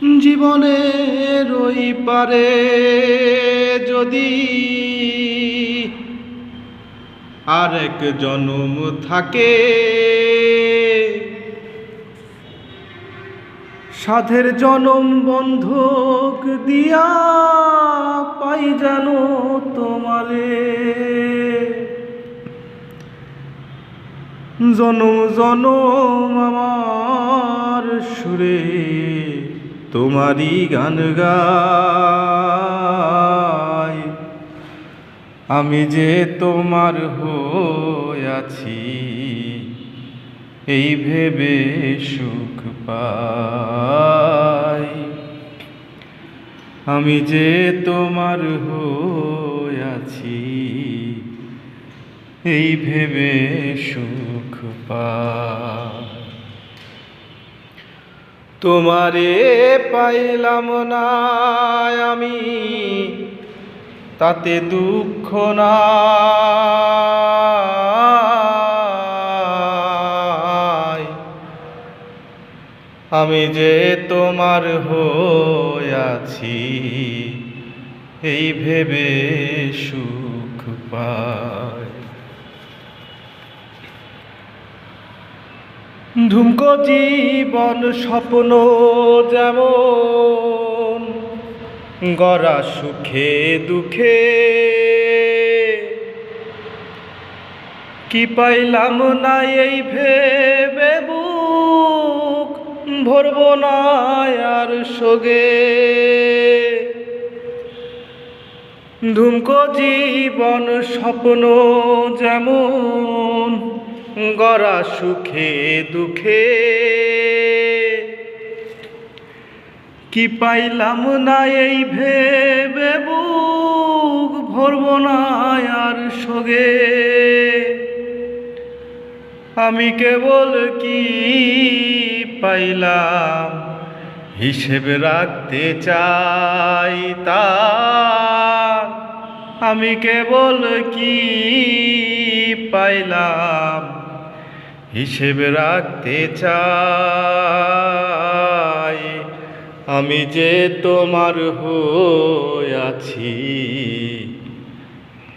জীবনের ওই পারে যদি আরেক জনম থাকে, সাধের জনম বন্ধক দিয়া পাই জানো তোমারে। জনম জনম আমার সুরে তোমারই গান গাই। আমি যে তোমার হইয়াছি এই ভেবে সুখ পাই। আমি যে তোমার হইয়াছি এই ভেবে সুখ পাই। তোমারে পাইলাম না আমি তাতে দুঃখ নাই। আমি যে তোমার হইয়াছি এই ভেবে সুখ পাই। ধুমকো জীবন স্বপ্ন যেমন গড়া সুখে দুঃখে, কি পাইলাম না এই ভেবে বুক ভরব না আর সোগে। ধুমকো জীবন স্বপ্ন যেমন গড়া সুখে দুঃখে, কি পাইলাম না এই ভেবে বুক ভরব না আর সোগে। আমি কেবল কি পাইলাম হিসেব রাখতে চাই তার। আমি কেবল কি পাইলাম হিসেব রাখতে চাই। আমি যে তোমার হইয়াছি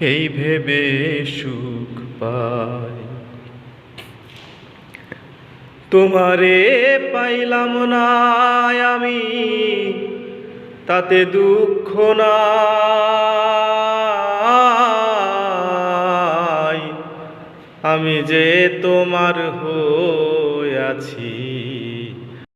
এই ভেবে সুখ পাই। তোমারে পাইলাম না আমি তাতে দুঃখ নাই। আমি যে তোমার